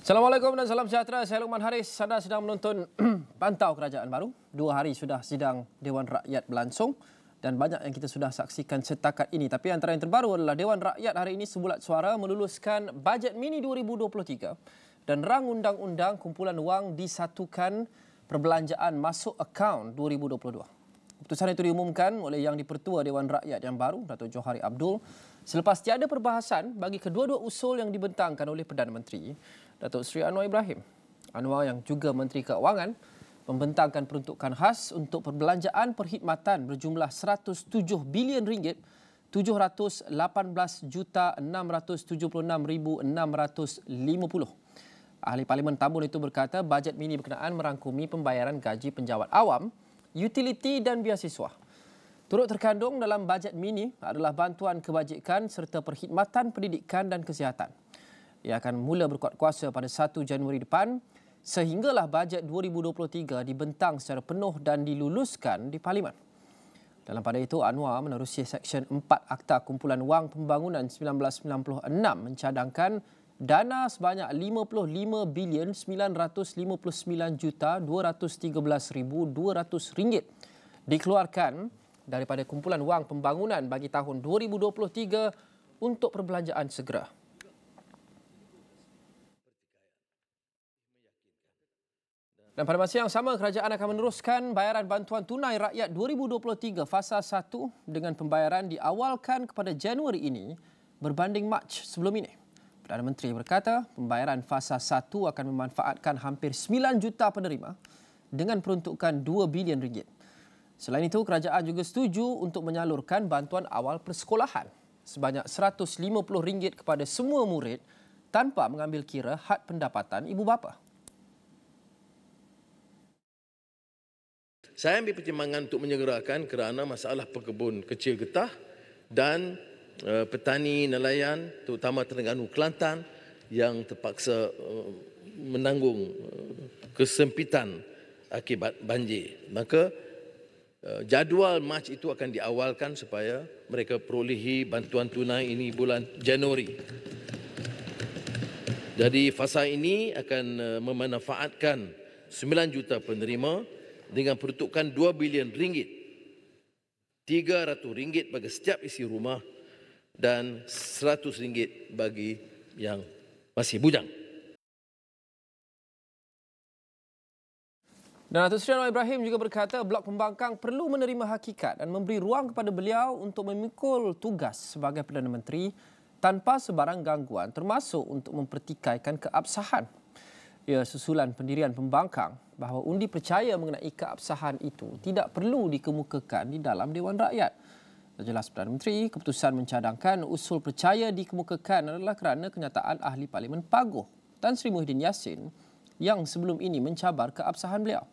Assalamualaikum dan salam sejahtera. Saya Luqman Haris. Anda sedang menonton Pantau Kerajaan Baru. 2 hari sudah sidang Dewan Rakyat berlangsung dan banyak yang kita sudah saksikan setakat ini. Tapi antara yang terbaru adalah Dewan Rakyat hari ini sebulat suara meluluskan Bajet Mini 2023 dan rang undang-undang kumpulan wang disatukan perbelanjaan masuk akaun 2022. Keputusan itu diumumkan oleh Yang di-Pertua Dewan Rakyat yang baru, Datuk Johari Abdul, selepas tiada perbahasan bagi kedua-dua usul yang dibentangkan oleh Perdana Menteri, Datuk Seri Anwar Ibrahim. Anwar yang juga Menteri Keuangan membentangkan peruntukan khas untuk perbelanjaan perkhidmatan berjumlah 107 bilion ringgit, 718,676,650. Ahli Parlimen Tambun itu berkata bajet mini berkenaan merangkumi pembayaran gaji penjawat awam, utiliti dan biasiswa. Turut terkandung dalam bajet mini adalah bantuan kebajikan serta perkhidmatan pendidikan dan kesihatan. Ia akan mula berkuat kuasa pada 1 Januari depan sehinggalah bajet 2023 dibentang secara penuh dan diluluskan di Parlimen. Dalam pada itu, Anwar menerusi Seksyen 4 Akta Kumpulan Wang Pembangunan 1996 mencadangkan dana sebanyak 55 bilion 959 juta 213,200 ringgit dikeluarkan daripada kumpulan wang pembangunan bagi tahun 2023 untuk perbelanjaan segera. Dan pada masa yang sama, kerajaan akan meneruskan bayaran bantuan tunai rakyat 2023 fasa 1 dengan pembayaran diawalkan kepada Januari ini berbanding Mac sebelum ini. Perdana Menteri berkata pembayaran fasa 1 akan memanfaatkan hampir 9 juta penerima dengan peruntukan 2 bilion ringgit. Selain itu, kerajaan juga setuju untuk menyalurkan bantuan awal persekolahan sebanyak RM150 kepada semua murid tanpa mengambil kira had pendapatan ibu bapa. Saya ambil pertimbangan untuk menyegerakan kerana masalah pekebun kecil getah dan petani nelayan terutama Terengganu Kelantan yang terpaksa menanggung kesempitan akibat banjir. Maka jadual Mac itu akan diawalkan supaya mereka perolehi bantuan tunai ini bulan Januari. Jadi fasa ini akan memanfaatkan 9 juta penerima dengan peruntukan 2 bilion ringgit, RM300 bagi setiap isi rumah dan RM100 bagi yang masih bujang. Dan Datuk Seri Anwar Ibrahim juga berkata Blok Pembangkang perlu menerima hakikat dan memberi ruang kepada beliau untuk memikul tugas sebagai Perdana Menteri tanpa sebarang gangguan termasuk untuk mempertikaikan keabsahan. Ia susulan pendirian Pembangkang bahawa undi percaya mengenai keabsahan itu tidak perlu dikemukakan di dalam Dewan Rakyat. Jelas Perdana Menteri, keputusan mencadangkan usul percaya dikemukakan adalah kerana kenyataan Ahli Parlimen Paguh Tan Sri Muhyiddin Yassin yang sebelum ini mencabar keabsahan beliau.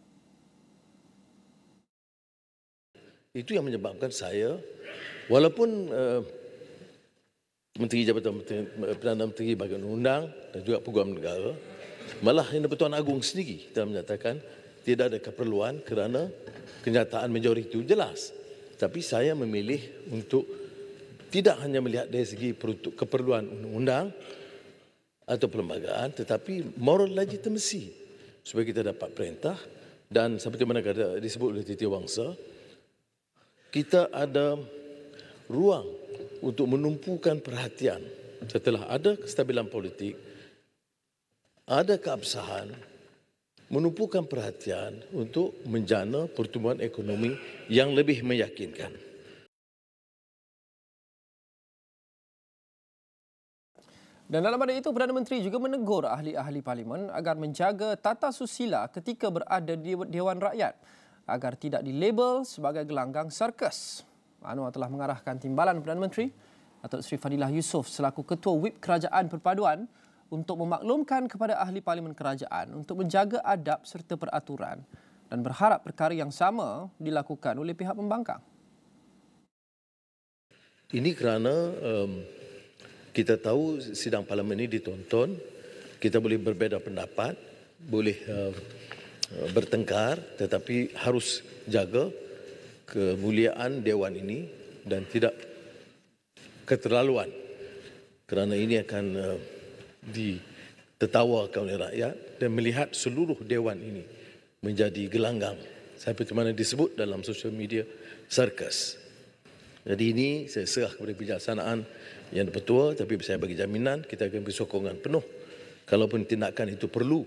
Itu yang menyebabkan saya, walaupun Menteri Jabatan Perdana Menteri Bahagian Undang dan juga Peguam Negara, malah Yang di-Pertuan Agong sendiri telah menyatakan tidak ada keperluan kerana kenyataan majoriti itu jelas. Tapi saya memilih untuk tidak hanya melihat dari segi keperluan undang-undang atau perlembagaan, tetapi moral legitimacy supaya kita dapat perintah. Dan seperti mana disebut oleh Titi Wangsa, kita ada ruang untuk menumpukan perhatian setelah ada kestabilan politik, ada keabsahan, menumpukan perhatian untuk menjana pertumbuhan ekonomi yang lebih meyakinkan. Dan dalam pada itu, Perdana Menteri juga menegur ahli-ahli Parlimen agar menjaga tata susila ketika berada di Dewan Rakyat agar tidak dilabel sebagai gelanggang sirkus. Anwar telah mengarahkan timbalan Perdana Menteri, Datuk Seri Fadilah Yusof selaku Ketua Whip Kerajaan Perpaduan untuk memaklumkan kepada ahli Parlimen Kerajaan untuk menjaga adab serta peraturan dan berharap perkara yang sama dilakukan oleh pihak pembangkang. Ini kerana kita tahu sidang Parlimen ini ditonton, kita boleh berbeza pendapat, boleh bertengkar, tetapi harus jaga kemuliaan Dewan ini dan tidak keterlaluan. Kerana ini akan tertawakan oleh rakyat dan melihat seluruh dewan ini menjadi gelanggang seperti mana disebut dalam sosial media sirkus. Jadi ini saya serah kepada bijaksanaan Yang Dipertua, tapi saya bagi jaminan kita akan beri sokongan penuh kalaupun tindakan itu perlu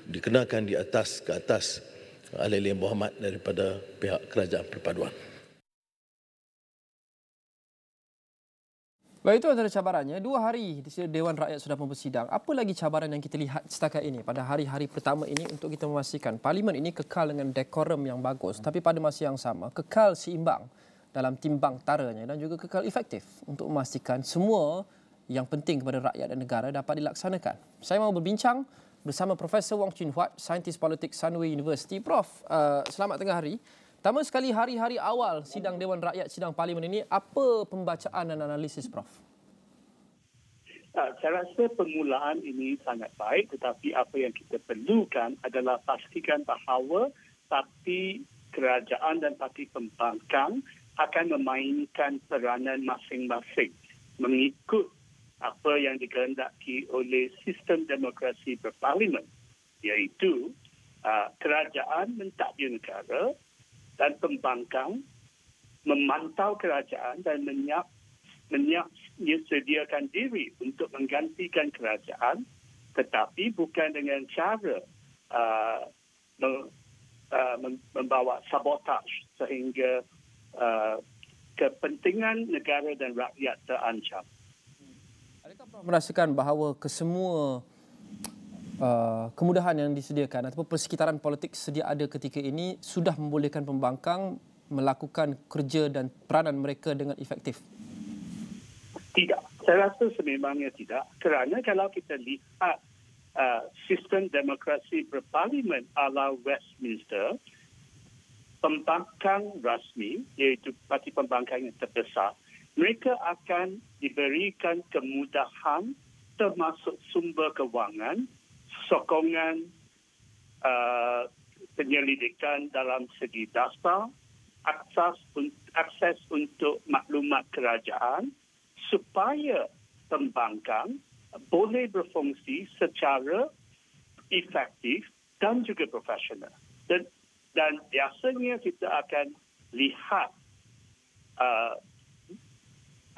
dikenakan ke atas ahli-ahli yang berhormat daripada pihak Kerajaan Perpaduan. Baik, itu antara cabarannya. 2 hari Dewan Rakyat sudah bersidang. Apa lagi cabaran yang kita lihat setakat ini pada hari-hari pertama ini untuk kita memastikan Parlimen ini kekal dengan dekorum yang bagus, tapi pada masa yang sama kekal seimbang dalam timbang taranya dan juga kekal efektif untuk memastikan semua yang penting kepada rakyat dan negara dapat dilaksanakan. Saya mahu berbincang bersama Profesor Wong Chin Huat, Saintis Politik Sunway University. Prof, selamat tengah hari. Pertama sekali, hari-hari awal sidang Dewan Rakyat, sidang Parlimen ini, apa pembacaan dan analisis, Prof? Saya rasa permulaan ini sangat baik, tetapi apa yang kita perlukan adalah pastikan bahawa parti kerajaan dan parti pembangkang akan memainkan peranan masing-masing mengikut apa yang dikehendaki oleh sistem demokrasi berparlimen, iaitu kerajaan mentadbir negara dan pembangkang memantau kerajaan dan menyediakan diri untuk menggantikan kerajaan, tetapi bukan dengan cara membawa sabotaj sehingga kepentingan negara dan rakyat terancam. Adakah Prof merasakan bahawa kesemua kemudahan yang disediakan ataupun persekitaran politik sedia ada ketika ini sudah membolehkan pembangkang melakukan kerja dan peranan mereka dengan efektif? Tidak. Saya rasa sememangnya tidak. Kerana kalau kita lihat sistem demokrasi berparlimen ala Westminster, pembangkang rasmi, iaitu parti pembangkang yang terbesar, mereka akan diberikan kemudahan termasuk sumber kewangan, sokongan penyelidikan dalam segi dasar, akses untuk maklumat kerajaan supaya pembangkang boleh berfungsi secara efektif dan juga profesional. Dan biasanya kita akan lihat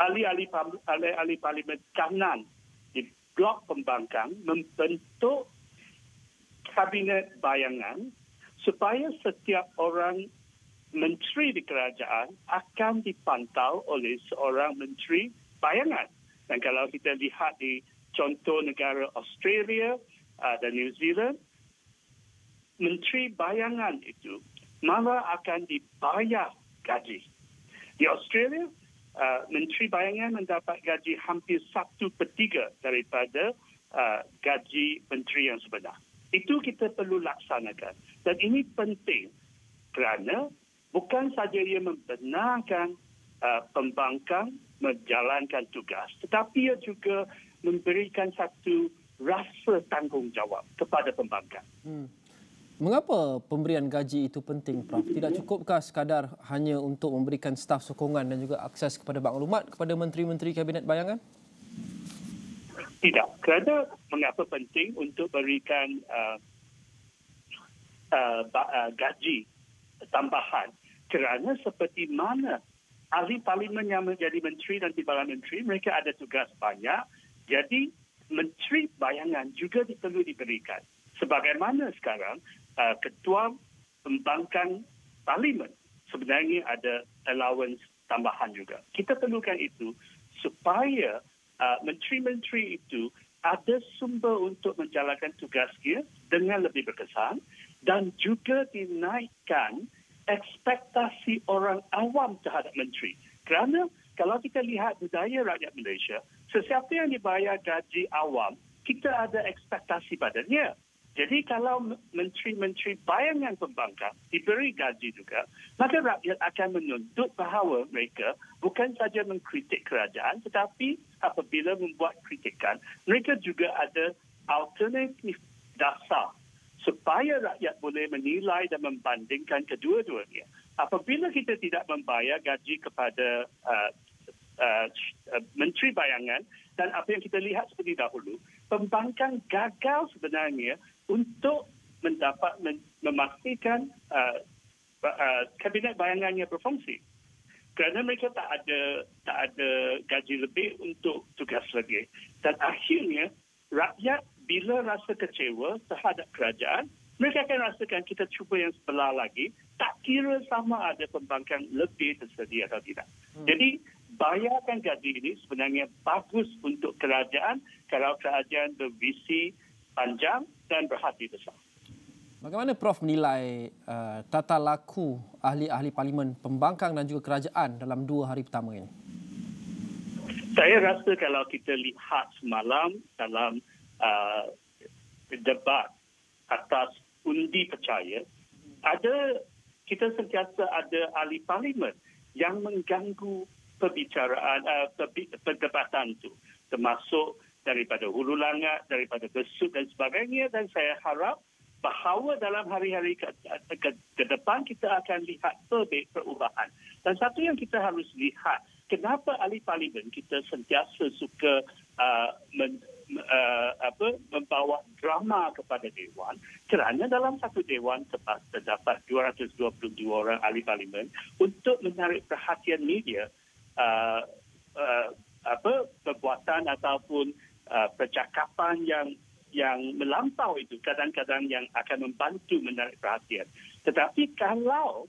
ahli-ahli parlimen kanan di blok pembangkang membentuk kabinet bayangan supaya setiap orang menteri di kerajaan akan dipantau oleh seorang menteri bayangan. Dan kalau kita lihat di contoh negara Australia dan New Zealand, menteri bayangan itu malah akan dibayar gaji. Di Australia, menteri bayangan mendapat gaji hampir 1/3 daripada gaji menteri yang sebenar. Itu kita perlu laksanakan. Dan ini penting kerana bukan saja ia membenarkan pembangkang menjalankan tugas, tetapi ia juga memberikan satu rasa tanggungjawab kepada pembangkang. Mengapa pemberian gaji itu penting, Prof? Tidak cukupkah sekadar hanya untuk memberikan staf sokongan dan juga akses kepada maklumat kepada menteri-menteri kabinet bayangan? Tidak. Kerana mengapa penting untuk berikan gaji tambahan? Kerana seperti mana ahli parlimen yang menjadi menteri dan timbalan menteri, mereka ada tugas banyak. Jadi, menteri bayangan juga perlu diberikan. Sebagaimana sekarang, ketua pembangkang parlimen sebenarnya ada allowance tambahan juga. Kita perlukan itu supaya menteri-menteri itu ada sumber untuk menjalankan tugasnya dengan lebih berkesan dan juga dinaikkan ekspektasi orang awam terhadap menteri. Kerana kalau kita lihat budaya rakyat Malaysia, sesiapa yang dibayar gaji awam, kita ada ekspektasi padanya. Jadi kalau menteri-menteri bayangan pembangkang diberi gaji juga, maka rakyat akan menuntut bahawa mereka bukan saja mengkritik kerajaan, tetapi apabila membuat kritikan, mereka juga ada alternatif dasar supaya rakyat boleh menilai dan membandingkan kedua-duanya. Apabila kita tidak membayar gaji kepada menteri bayangan dan apa yang kita lihat seperti dahulu, pembangkang gagal sebenarnya untuk memastikan kabinet bayangannya berfungsi. Kerana mereka tak ada gaji lebih untuk tugas lebih. Dan akhirnya rakyat bila rasa kecewa terhadap kerajaan, mereka akan rasakan kita cuba yang sebelah lagi, tak kira sama ada pembangkang lebih tersedia atau tidak. Jadi bayarkan gaji ini sebenarnya bagus untuk kerajaan kalau kerajaan bervisi panjang dan berhati besar. Bagaimana Prof menilai tata laku ahli-ahli parlimen pembangkang dan juga kerajaan dalam 2 hari pertama ini? Saya rasa kalau kita lihat semalam dalam debat atas undi percaya, kita sentiasa ada ahli parlimen yang mengganggu perdebatan itu, termasuk daripada hulu langat, daripada besut dan sebagainya, dan saya harap bahawa dalam hari-hari ke depan kita akan lihat perubahan. Dan satu yang kita harus lihat, kenapa ahli parlimen kita sentiasa suka membawa drama kepada Dewan, kerana dalam satu Dewan terdapat 222 orang ahli parlimen untuk menarik perhatian media perbuatan ataupun percakapan yang melampau itu kadang-kadang yang akan membantu menarik perhatian. Tetapi kalau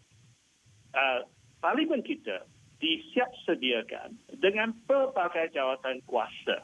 parlimen kita disiap sediakan dengan pelbagai jawatan kuasa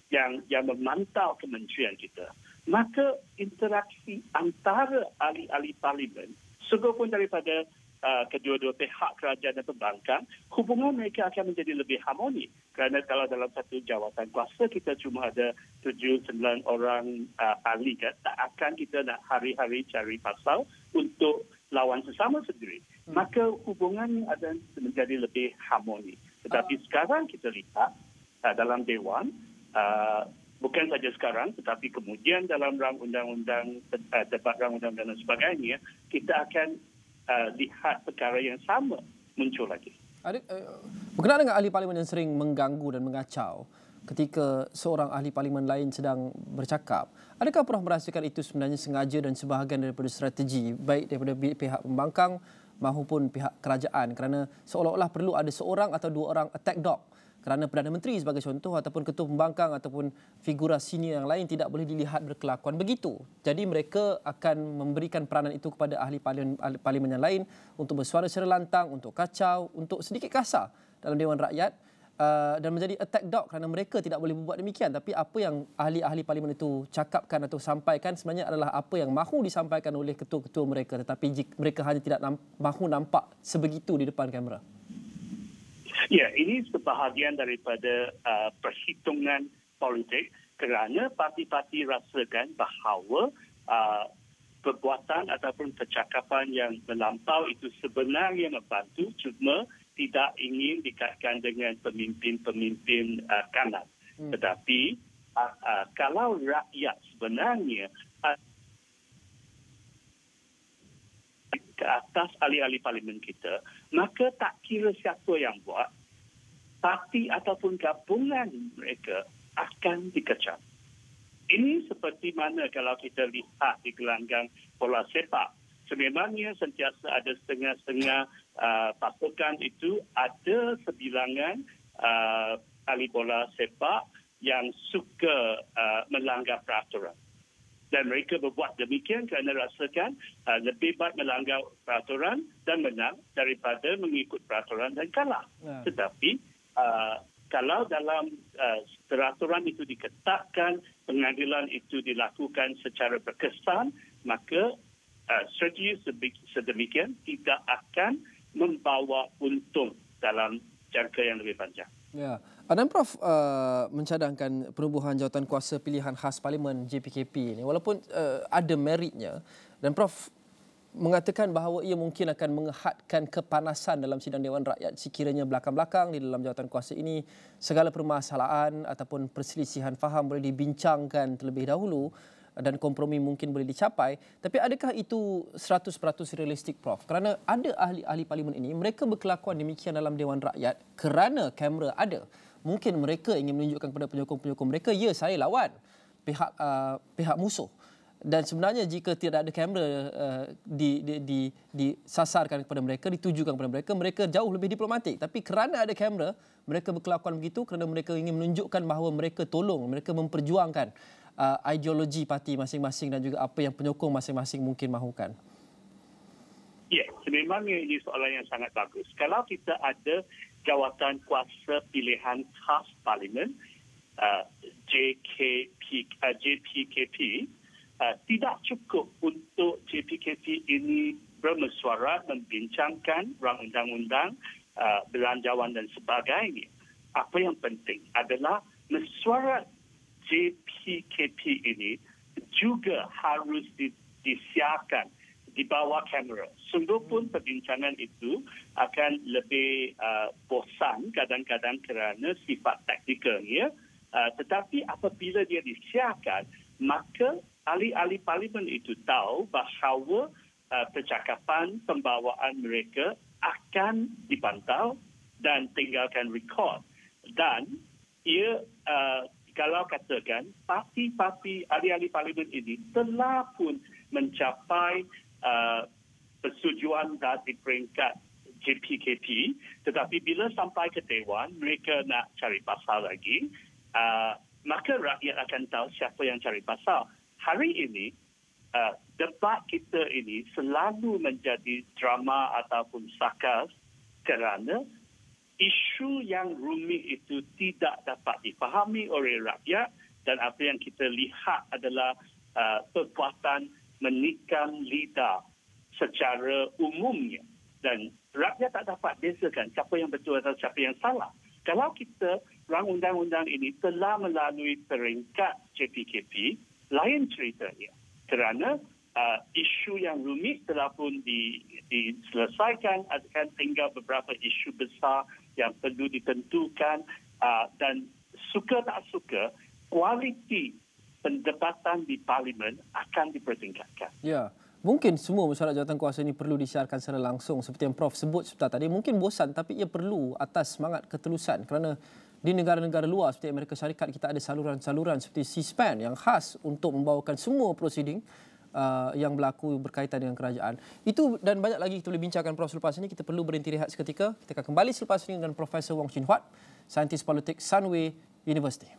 yang memantau kementerian kita, maka interaksi antara ahli-ahli parlimen, sungguhpun daripada kedua-dua pihak kerajaan dan pembangkang, hubungan mereka akan menjadi lebih harmoni. Kerana kalau dalam satu jawatan kuasa kita cuma ada 7-9 orang ahli, kan, tak akan kita nak hari-hari cari pasal untuk lawan sesama sendiri. Maka hubungan akan menjadi lebih harmoni. Tetapi sekarang kita lihat dalam Dewan, bukan saja sekarang, tetapi kemudian dalam rang undang-undang, debat rang undang-undang dan sebagainya, kita akan lihat perkara yang sama muncul lagi. Berkenaan dengan ahli parlimen yang sering mengganggu dan mengacau ketika seorang ahli parlimen lain sedang bercakap, adakah Prof merasakan itu sebenarnya sengaja dan sebahagian daripada strategi baik daripada pihak pembangkang maupun pihak kerajaan, kerana seolah-olah perlu ada seorang atau 2 orang attack dog kerana Perdana Menteri sebagai contoh ataupun ketua pembangkang ataupun figura senior yang lain tidak boleh dilihat berkelakuan begitu. Jadi mereka akan memberikan peranan itu kepada ahli parlimen yang lain untuk bersuara secara lantang, untuk kacau, untuk sedikit kasar dalam Dewan Rakyat dan menjadi attack dog kerana mereka tidak boleh berbuat demikian. Tapi apa yang ahli-ahli parlimen itu cakapkan atau sampaikan sebenarnya adalah apa yang mahu disampaikan oleh ketua-ketua mereka, tetapi mereka hanya tidak mahu nampak sebegitu di depan kamera. Ya, ini sebahagian daripada perhitungan politik kerana parti-parti rasakan bahawa perbuatan ataupun percakapan yang melampau itu sebenarnya membantu, cuma tidak ingin dikaitkan dengan pemimpin-pemimpin kanan. Tetapi kalau rakyat sebenarnya ke atas ahli-ahli parlimen kita, maka tak kira siapa yang buat, parti ataupun gabungan mereka akan dikecam. Ini seperti mana kalau kita lihat di gelanggang bola sepak. Sememangnya sentiasa ada setengah-setengah pasukan itu, ada sebilangan ahli bola sepak yang suka melanggar peraturan. Dan mereka berbuat demikian kerana rasakan lebih baik melanggar peraturan dan menang daripada mengikut peraturan dan kalah. Tetapi kalau dalam peraturan itu diketatkan, pengadilan itu dilakukan secara berkesan, maka strategi sedemikian tidak akan membawa untung dalam jangka yang lebih panjang. Ya. Dan Prof mencadangkan penubuhan jawatan kuasa pilihan khas Parlimen JPKP ini walaupun ada meritnya, dan Prof mengatakan bahawa ia mungkin akan menghadkan kepanasan dalam sidang Dewan Rakyat sekiranya belakang-belakang di dalam jawatan kuasa ini segala permasalahan ataupun perselisihan faham boleh dibincangkan terlebih dahulu dan kompromi mungkin boleh dicapai. Tapi adakah itu 100% realistik, Prof? Kerana ada ahli-ahli parlimen ini, mereka berkelakuan demikian dalam Dewan Rakyat kerana kamera ada. mungkin mereka ingin menunjukkan kepada penyokong-penyokong mereka, ya saya lawan pihak musuh. Dan sebenarnya jika tidak ada kamera disasarkan kepada mereka, ditujukan kepada mereka, mereka jauh lebih diplomatik. Tapi kerana ada kamera, mereka berkelakuan begitu kerana mereka ingin menunjukkan bahawa mereka tolong, mereka memperjuangkan ideologi parti masing-masing dan juga apa yang penyokong masing-masing mungkin mahukan. Ya, sememangnya ini soalan yang sangat bagus. Kalau kita ada jawatan kuasa pilihan khas Parlimen, JPKP, tidak cukup untuk JPKP ini bermesuarat membincangkan rang undang-undang, belanjawan dan sebagainya. Apa yang penting adalah mesyuarat JPKP ini juga harus disiarkan di bawah kamera. Sungguh pun perbincangan itu akan lebih bosan kadang-kadang kerana sifat taktikalnya. Tetapi apabila dia disiarkan, maka ahli-ahli parlimen itu tahu bahawa percakapan pembawaan mereka akan dipantau dan tinggalkan rekod. Dan ia kalau katakan parti-parti ahli-ahli parlimen ini telah pun mencapai persetujuan dari peringkat JPKP, tetapi bila sampai ke Dewan mereka nak cari pasal lagi, maka rakyat akan tahu siapa yang cari pasal. Hari ini, debat kita ini selalu menjadi drama ataupun sarkas kerana isu yang rumit itu tidak dapat difahami oleh rakyat dan apa yang kita lihat adalah perbuatan menikam lidah secara umumnya dan rakyat tak dapat bezakan siapa yang betul atau siapa yang salah. Kalau kita rang undang-undang ini telah melalui peringkat JPKP, lain ceritanya. Kerana isu yang rumit telah pun diselesaikan, akan tinggal beberapa isu besar yang perlu ditentukan dan suka tak suka, kualiti pendebatan di Parlimen akan dipertingkatkan. Ya, mungkin semua mesyuarat jawatan kuasa ini perlu disiarkan secara langsung seperti yang Prof sebut sebentar tadi. Mungkin bosan tapi ia perlu atas semangat ketelusan kerana di negara-negara luar seperti Amerika Syarikat kita ada saluran-saluran seperti C-SPAN yang khas untuk membawakan semua prosiding yang berlaku berkaitan dengan kerajaan. Itu dan banyak lagi kita boleh bincangkan Prof selepas ini. Kita perlu berhenti rehat seketika. Kita akan kembali selepas ini dengan Profesor Wong Chin Huat, saintis politik Sunway University.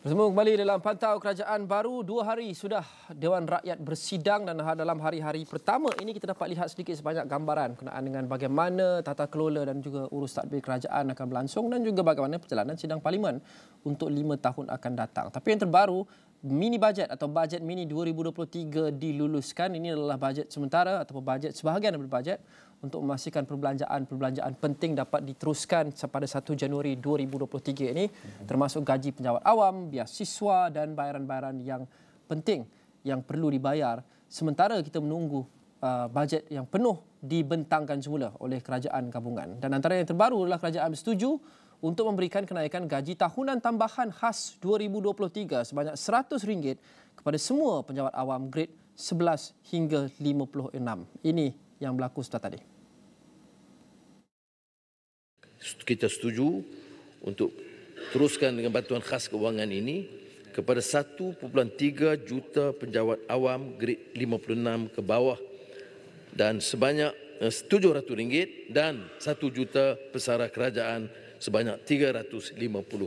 Bersama kembali dalam Pantau Kerajaan Baru. 2 hari sudah Dewan Rakyat bersidang dan dalam hari-hari pertama ini kita dapat lihat sedikit sebanyak gambaran berkenaan dengan bagaimana tata kelola dan juga urus tadbir kerajaan akan berlangsung dan juga bagaimana perjalanan sidang Parlimen untuk 5 tahun akan datang. Tapi yang terbaru, mini bajet atau bajet mini 2023 diluluskan. Ini adalah bajet sementara atau bajet sebahagian daripada bajet untuk memastikan perbelanjaan penting dapat diteruskan pada 1 Januari 2023 ini, termasuk gaji penjawat awam, biasiswa dan bayaran-bayaran yang penting yang perlu dibayar sementara kita menunggu bajet yang penuh dibentangkan semula oleh kerajaan gabungan. Dan antara yang terbaru adalah kerajaan bersetuju untuk memberikan kenaikan gaji tahunan tambahan khas 2023 sebanyak RM100 kepada semua penjawat awam grade 11 hingga 56. Ini yang berlaku setelah tadi. Kita setuju untuk teruskan dengan bantuan khas keuangan ini kepada 1.3 juta penjawat awam grade 56 ke bawah dan sebanyak RM700 dan 1 juta pesara kerajaan sebanyak RM350.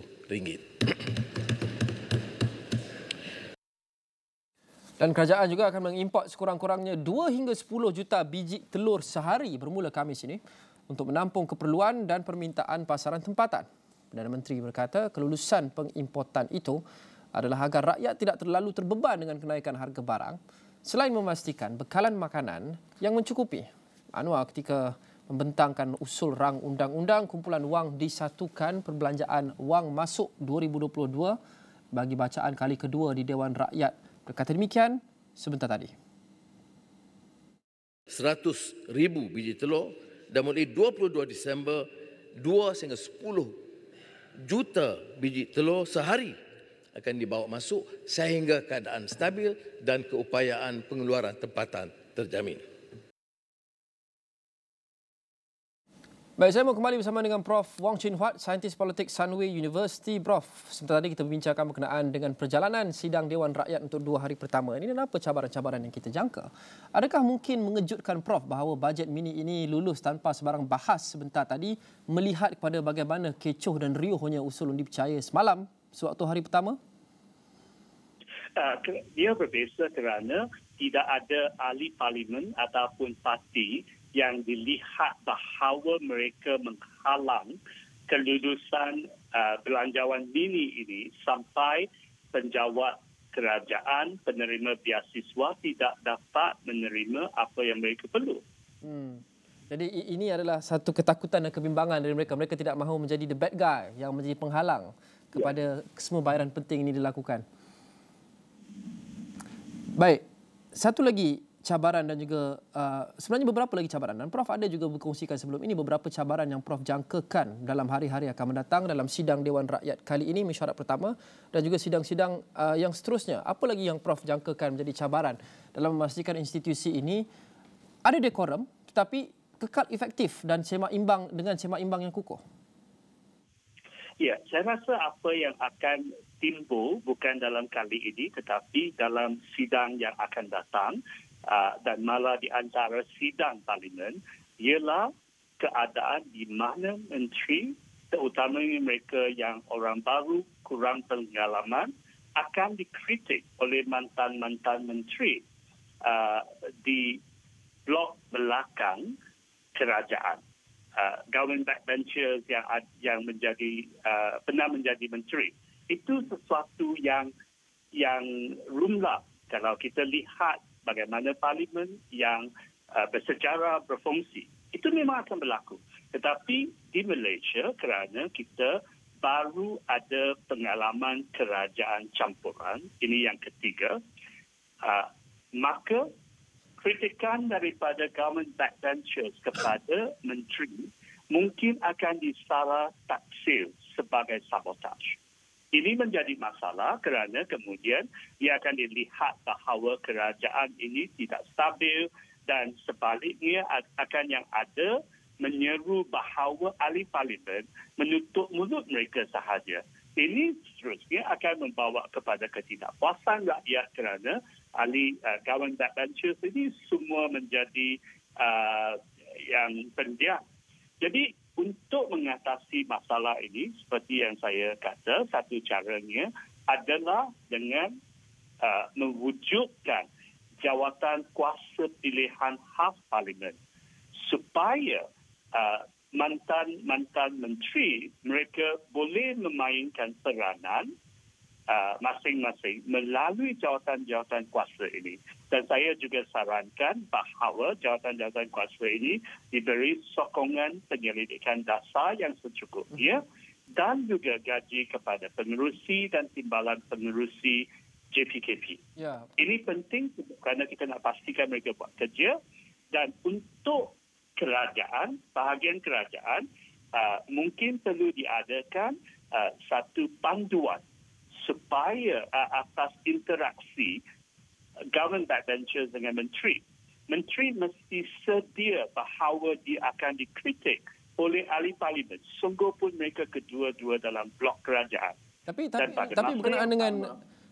Dan kerajaan juga akan mengimport sekurang-kurangnya 2 hingga 10 juta biji telur sehari bermula Khamis ini untuk menampung keperluan dan permintaan pasaran tempatan. Perdana Menteri berkata kelulusan pengimportan itu adalah agar rakyat tidak terlalu terbeban dengan kenaikan harga barang selain memastikan bekalan makanan yang mencukupi. Anwar ketika membentangkan usul rang undang-undang kumpulan wang disatukan perbelanjaan wang masuk 2022 bagi bacaan kali kedua di Dewan Rakyat. Berkata demikian sebentar tadi. 100,000 biji telur dan mulai 22 Disember 2 hingga 10 juta biji telur sehari akan dibawa masuk sehingga keadaan stabil dan keupayaan pengeluaran tempatan terjamin. Baik, saya mau kembali bersama dengan Prof. Wong Chin Huat, saintis politik Sunway University. Prof, sebentar tadi kita berbincangkan berkenaan dengan perjalanan sidang Dewan Rakyat untuk 2 hari pertama ini dan apa cabaran-cabaran yang kita jangka. Adakah mungkin mengejutkan Prof bahawa bajet mini ini lulus tanpa sebarang bahas sebentar tadi melihat kepada bagaimana kecoh dan riuhnya usul undi percaya semalam sewaktu hari pertama? Dia berbeza kerana tidak ada ahli parlimen ataupun parti yang dilihat bahawa mereka menghalang kelulusan belanjawan mini ini sampai penjawat kerajaan, penerima beasiswa tidak dapat menerima apa yang mereka perlu. Jadi ini adalah satu ketakutan dan kebimbangan dari mereka. Mereka tidak mahu menjadi the bad guy yang menjadi penghalang kepada semua bayaran penting ini dilakukan. Baik, satu lagi cabaran dan juga sebenarnya beberapa lagi cabaran dan Prof ada juga berkongsikan sebelum ini beberapa cabaran yang Prof jangkakan dalam hari-hari akan mendatang dalam sidang Dewan Rakyat kali ini mesyuarat pertama dan juga sidang-sidang yang seterusnya. Apa lagi yang Prof jangkakan menjadi cabaran dalam memastikan institusi ini ada dekorum tetapi kekal efektif dan seimbang dengan seimbang yang kukuh? Ya, saya rasa apa yang akan timbul bukan dalam kali ini tetapi dalam sidang yang akan datang dan malah di antara sidang parlimen ialah keadaan di mana menteri terutamanya mereka yang orang baru kurang pengalaman akan dikritik oleh mantan-mantan menteri di blok belakang kerajaan. Government backbenchers yang menjadi pernah menjadi menteri itu sesuatu yang rumlah kalau kita lihat bagaimana parlimen yang bersejarah berfungsi itu memang akan berlaku. Tetapi di Malaysia kerana kita baru ada pengalaman kerajaan campuran, ini yang ketiga, maka kritikan daripada government backbenchers kepada menteri mungkin akan disalah taksir sebagai sabotaj. Ini menjadi masalah kerana kemudian ia akan dilihat bahawa kerajaan ini tidak stabil dan sebaliknya akan yang ada menyeru bahawa ahli parlimen menutup mulut mereka sahaja. Ini seterusnya akan membawa kepada ketidakpuasan rakyat kerana ahli government backbenchers ini semua menjadi yang pendiam. Jadi untuk mengatasi masalah ini seperti yang saya kata, satu caranya adalah dengan mewujudkan jawatan kuasa pilihan khas parlimen supaya mantan menteri mereka boleh memainkan peranan masing-masing melalui jawatan-jawatan kuasa ini. Dan saya juga sarankan bahawa jawatan-jawatan kuasa ini diberi sokongan penyelidikan dasar yang secukupnya dan juga gaji kepada pengerusi dan timbalan pengerusi JPKP. Ya. Ini penting kerana kita nak pastikan mereka buat kerja dan untuk kerajaan, bahagian kerajaan, mungkin perlu diadakan satu panduan supaya atas interaksi government backbenchers dengan menteri. Menteri mesti sedia bahawa dia akan dikritik oleh ahli parlimen. Sungguh pun mereka kedua-dua dalam blok kerajaan. Tapi berkenaan dengan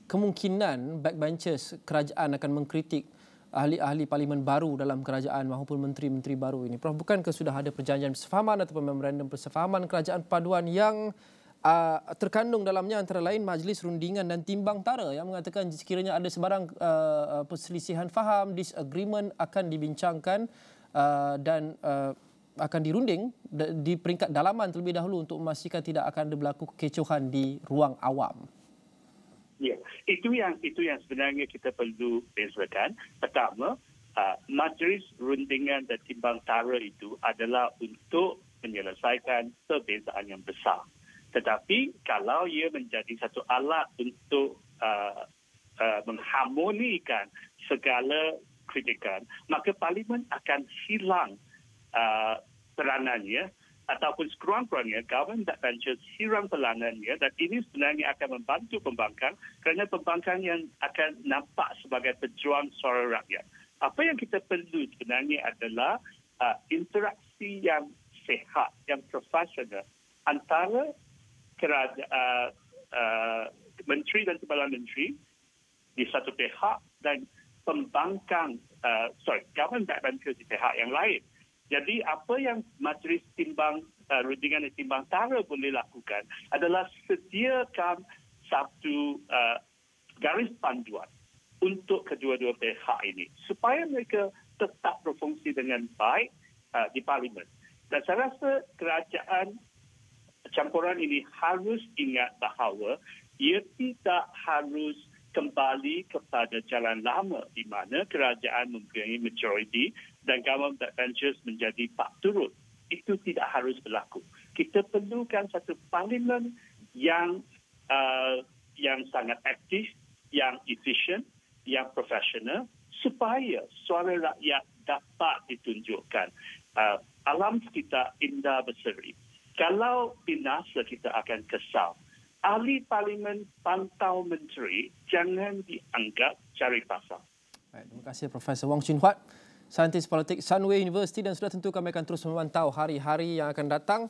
kemungkinan backbenchers kerajaan akan mengkritik ahli-ahli parlimen baru dalam kerajaan maupun menteri-menteri baru ini. Prof, bukankah sudah ada perjanjian persefahaman atau memorandum persefahaman kerajaan paduan yang terkandung dalamnya antara lain Majlis Rundingan dan Timbang Tara yang mengatakan sekiranya ada sebarang perselisihan faham, disagreement akan dibincangkan dan akan dirunding di peringkat dalaman terlebih dahulu untuk memastikan tidak akan ada berlaku kekecohan di ruang awam. Ya, itu yang sebenarnya kita perlu bezakan. Pertama, Majlis Rundingan dan Timbang Tara itu adalah untuk menyelesaikan perbezaan yang besar. Tetapi kalau ia menjadi satu alat untuk mengharmonikan segala kritikan, maka parlimen akan hilang peranannya ataupun sekurang-kurangnya government backbenchers hirang pelangannya, dan ini sebenarnya akan membantu pembangkang kerana pembangkang yang akan nampak sebagai pejuang suara rakyat. Apa yang kita perlu sebenarnya adalah interaksi yang sehat, yang profesional antara menteri dan timbalan menteri di satu pihak dan pembangkang, government backbenchers di pihak yang lain. Jadi apa yang Majlis Rundingan dan Timbang Tara boleh lakukan adalah sediakan satu garis panduan untuk kedua-dua pihak ini supaya mereka tetap berfungsi dengan baik di Parlimen. Dan saya rasa kerajaan campuran ini harus ingat bahawa ia tidak harus kembali kepada jalan lama di mana kerajaan mempunyai majoriti dan government backbenchers menjadi pak turut. Itu tidak harus berlaku. Kita perlukan satu parlimen yang sangat aktif, yang efisien, yang profesional supaya suara rakyat dapat ditunjukkan. Alam sekitar indah berseri. Kalau binasa, kita akan kesal. Ahli Parlimen pantau menteri jangan dianggap cari pasal. Baik, terima kasih Profesor Wong Chin Huat, saintis politik Sunway University, dan sudah tentu kami akan terus memantau hari-hari yang akan datang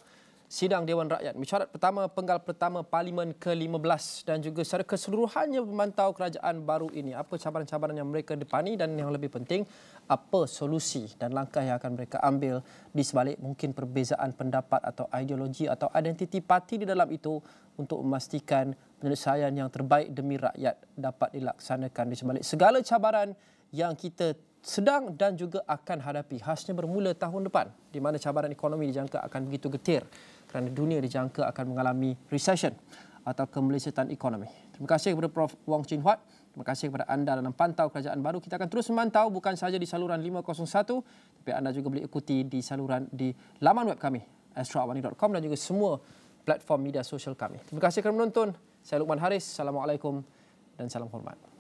sidang Dewan Rakyat. Mesyuarat pertama penggal pertama Parlimen ke-15 dan juga secara keseluruhannya memantau kerajaan baru ini. Apa cabaran-cabaran yang mereka depani dan yang lebih penting, apa solusi dan langkah yang akan mereka ambil di sebalik mungkin perbezaan pendapat atau ideologi atau identiti parti di dalam itu untuk memastikan penyelesaian yang terbaik demi rakyat dapat dilaksanakan di sebalik segala cabaran yang kita sedang dan juga akan hadapi. Khasnya bermula tahun depan di mana cabaran ekonomi dijangka akan begitu getir kerana dunia dijangka akan mengalami recession atau kemelesetan ekonomi. Terima kasih kepada Prof. Wong Chin Huat. Terima kasih kepada anda dalam pantau kerajaan baru. Kita akan terus memantau bukan sahaja di saluran 501 tapi anda juga boleh ikuti di saluran di laman web kami astroawani.com dan juga semua platform media sosial kami. Terima kasih kerana menonton. Saya Luqman Haris. Assalamualaikum dan salam hormat.